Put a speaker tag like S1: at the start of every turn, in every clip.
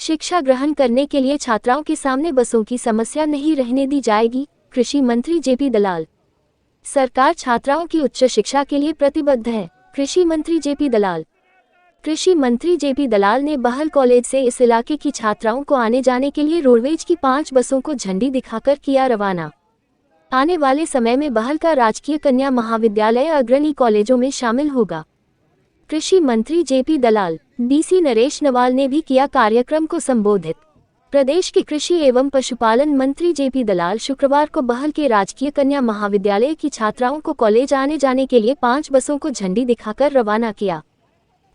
S1: शिक्षा ग्रहण करने के लिए छात्राओं के सामने बसों की समस्या नहीं रहने दी जाएगी। कृषि मंत्री जेपी दलाल। सरकार छात्राओं की उच्च शिक्षा के लिए प्रतिबद्ध है। कृषि मंत्री जेपी दलाल। कृषि मंत्री जेपी दलाल ने बहल कॉलेज से इस इलाके की छात्राओं को आने जाने के लिए रोडवेज की 5 बसों को झंडी दिखाकर किया रवाना। आने वाले समय में बहल का राजकीय कन्या महाविद्यालय अग्रणी कॉलेजों में शामिल होगा। कृषि मंत्री जेपी दलाल। डीसी नरेश नवाल ने भी किया कार्यक्रम को संबोधित। प्रदेश के कृषि एवं पशुपालन मंत्री जेपी दलाल शुक्रवार को बहल के राजकीय कन्या महाविद्यालय की छात्राओं को कॉलेज आने जाने के लिए 5 बसों को झंडी दिखाकर रवाना किया।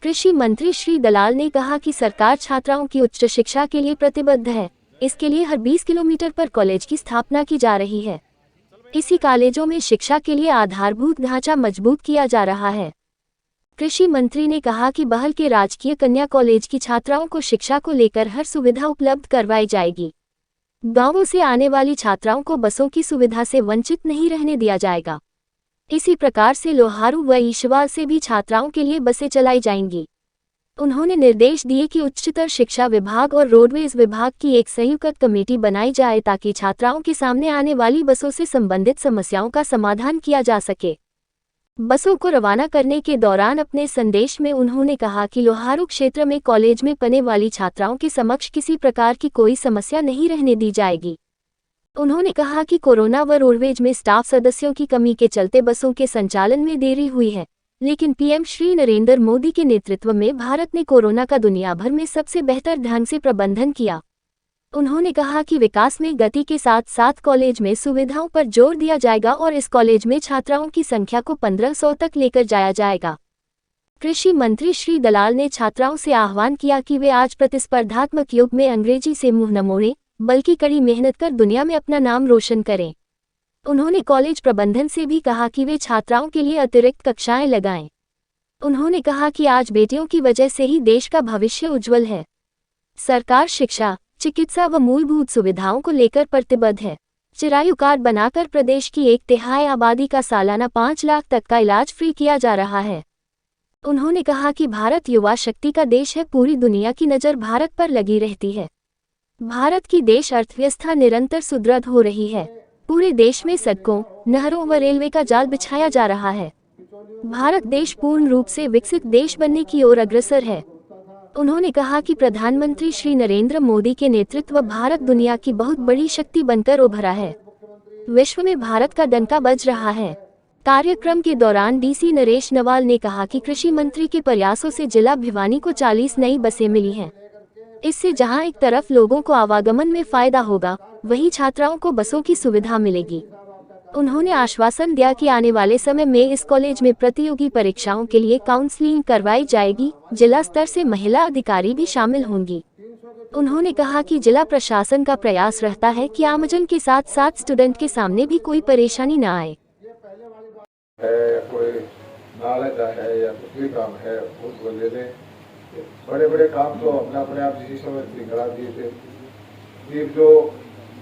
S1: कृषि मंत्री श्री दलाल ने कहा कि सरकार छात्राओं की उच्च शिक्षा के लिए प्रतिबद्ध है। इसके लिए हर 20 किलोमीटर पर कॉलेज की स्थापना की जा रही है। इसी कॉलेजों में शिक्षा के लिए आधारभूत ढांचा मजबूत किया जा रहा है। कृषि मंत्री ने कहा कि बहल के राजकीय कन्या कॉलेज की छात्राओं को शिक्षा को लेकर हर सुविधा उपलब्ध करवाई जाएगी। गांवों से आने वाली छात्राओं को बसों की सुविधा से वंचित नहीं रहने दिया जाएगा। इसी प्रकार से लोहारू व ईशवाल से भी छात्राओं के लिए बसें चलाई जाएंगी। उन्होंने निर्देश दिए कि उच्चतर शिक्षा विभाग और रोडवेज विभाग की एक संयुक्त कमेटी बनाई जाए ताकि छात्राओं के सामने आने वाली बसों से संबंधित समस्याओं का समाधान किया जा सके। बसों को रवाना करने के दौरान अपने संदेश में उन्होंने कहा कि लोहारू क्षेत्र में कॉलेज में पढ़ने वाली छात्राओं के समक्ष किसी प्रकार की कोई समस्या नहीं रहने दी जाएगी। उन्होंने कहा कि कोरोना व रोडवेज में स्टाफ सदस्यों की कमी के चलते बसों के संचालन में देरी हुई है, लेकिन पीएम श्री नरेंद्र मोदी के नेतृत्व में भारत ने कोरोना का दुनिया भर में सबसे बेहतर ढंग से प्रबंधन किया। उन्होंने कहा कि विकास में गति के साथ साथ कॉलेज में सुविधाओं पर जोर दिया जाएगा और इस कॉलेज में छात्राओं की संख्या को 1500 तक लेकर जाया जाएगा। कृषि मंत्री श्री दलाल ने छात्राओं से आह्वान किया कि वे आज प्रतिस्पर्धात्मक युग में अंग्रेजी से मुंह न मोड़ें, बल्कि कड़ी मेहनत कर दुनिया में अपना नाम रोशन करें। उन्होंने कॉलेज प्रबंधन से भी कहा कि वे छात्राओं के लिए अतिरिक्त कक्षाएं लगाएं। उन्होंने कहा कि आज बेटियों की वजह से ही देश का भविष्य उज्जवल है। सरकार शिक्षा, चिकित्सा व मूलभूत सुविधाओं को लेकर प्रतिबद्ध है। चिरायु कार्ड बनाकर प्रदेश की 1/3 आबादी का सालाना 5 लाख तक का इलाज फ्री किया जा रहा है। उन्होंने कहा कि भारत युवा शक्ति का देश है, पूरी दुनिया की नज़र भारत पर लगी रहती है। भारत की देश अर्थव्यवस्था निरंतर सुदृढ़ हो रही है। पूरे देश में सड़कों, नहरों व रेलवे का जाल बिछाया जा रहा है। भारत देश पूर्ण रूप से विकसित देश बनने की ओर अग्रसर है। उन्होंने कहा कि प्रधानमंत्री श्री नरेंद्र मोदी के नेतृत्व भारत दुनिया की बहुत बड़ी शक्ति बनकर उभरा है। विश्व में भारत का डंका बज रहा है। कार्यक्रम के दौरान डीसी नरेश नवाल ने कहा कि कृषि मंत्री के प्रयासों से जिला भिवानी को 40 नई बसें मिली हैं। इससे जहां एक तरफ लोगों को आवागमन में फायदा होगा, वहीं छात्राओं को बसों की सुविधा मिलेगी। उन्होंने आश्वासन दिया कि आने वाले समय में इस कॉलेज में प्रतियोगी परीक्षाओं के लिए काउंसलिंग करवाई जाएगी। जिला स्तर से महिला अधिकारी भी शामिल होंगी। उन्होंने कहा कि जिला प्रशासन का प्रयास रहता है कि आमजन के साथ साथ स्टूडेंट के सामने भी कोई परेशानी न आए।
S2: कोई नाले का है या कुछ भी काम है उसको ले लें। बड़े बड़े काम तो अपने आप इसी समय निकला दिए थे। सिर्फ जो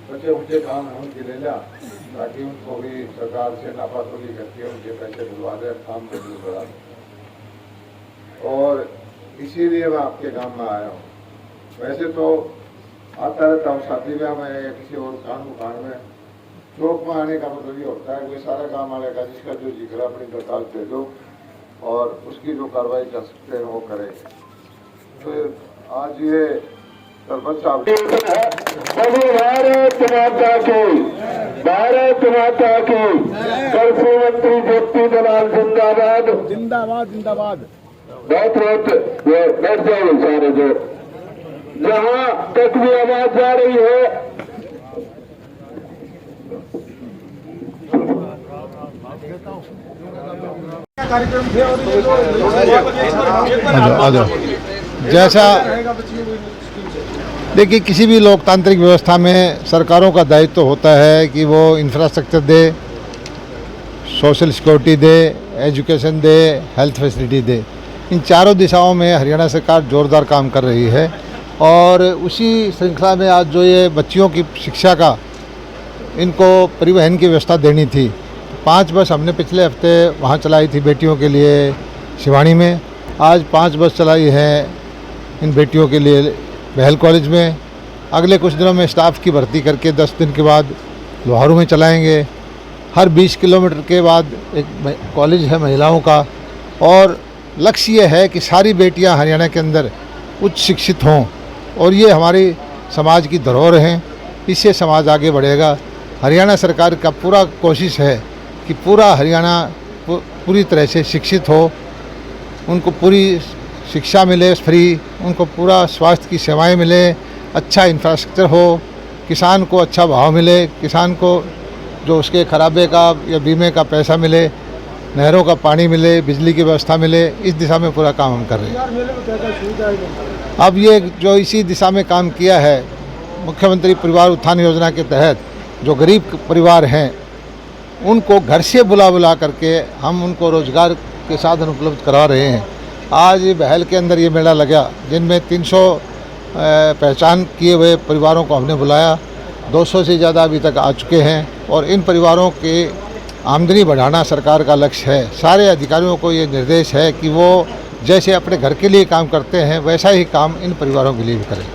S2: बच्चे ऊँचे काम है उनके ले लिया, ताकि उनको भी सरकार से नापासली करके उनके पैसे दिलवा दें, काम करने बढ़ा दें। और इसीलिए मैं आपके गांव में आया हूँ। वैसे तो आता रहता हूँ शादी ब्याह में या किसी और कान में। चौक में आने का मतलब ये होता है कोई सारा काम आने का, जिसका जो जिक्र अपनी दरखास्त दे दो और उसकी जो कार्रवाई कर सकते हैं वो करें। तो आज ये सरपंच साहब भारत माता की कृषि मंत्री जेपी दलाल जिंदाबाद जिंदाबाद जिंदाबाद। बहुत बैठ जाओ सारे, जो जहाँ तक भी आवाज जा रही है कार्यक्रम
S3: जैसा देखिए, किसी भी लोकतांत्रिक व्यवस्था में सरकारों का दायित्व होता है कि वो इंफ्रास्ट्रक्चर दे, सोशल सिक्योरिटी दे, एजुकेशन दे, हेल्थ फैसिलिटी दे। इन चारों दिशाओं में हरियाणा सरकार जोरदार काम कर रही है। और उसी श्रृंखला में आज जो ये बच्चियों की शिक्षा का इनको परिवहन की व्यवस्था देनी थी, 5 बस हमने पिछले हफ्ते वहाँ चलाई थी बेटियों के लिए सिवानी में। आज 5 बस चलाई है इन बेटियों के लिए बहल कॉलेज में। अगले कुछ दिनों में स्टाफ की भर्ती करके 10 दिन के बाद लोहारू में चलाएंगे। हर 20 किलोमीटर के बाद एक कॉलेज है महिलाओं का, और लक्ष्य ये है कि सारी बेटियां हरियाणा के अंदर उच्च शिक्षित हों, और ये हमारी समाज की धरोहर हैं, इससे समाज आगे बढ़ेगा। हरियाणा सरकार का पूरा कोशिश है कि पूरा हरियाणा पूरी तरह से शिक्षित हो, उनको पूरी शिक्षा मिले फ्री, उनको पूरा स्वास्थ्य की सेवाएं मिले, अच्छा इंफ्रास्ट्रक्चर हो, किसान को अच्छा भाव मिले, किसान को जो उसके खराबे का या बीमे का पैसा मिले, नहरों का पानी मिले, बिजली की व्यवस्था मिले। इस दिशा में पूरा काम हम कर रहे हैं। अब ये जो इसी दिशा में काम किया है, मुख्यमंत्री परिवार उत्थान योजना के तहत जो गरीब परिवार हैं उनको घर से बुला करके हम उनको रोजगार के साधन उपलब्ध करा रहे हैं। आज बहल के अंदर ये मेला लगा, जिनमें 300 पहचान किए हुए परिवारों को हमने बुलाया। 200 से ज़्यादा अभी तक आ चुके हैं, और इन परिवारों के आमदनी बढ़ाना सरकार का लक्ष्य है। सारे अधिकारियों को ये निर्देश है कि वो जैसे अपने घर के लिए काम करते हैं वैसा ही काम इन परिवारों के लिए भी करें।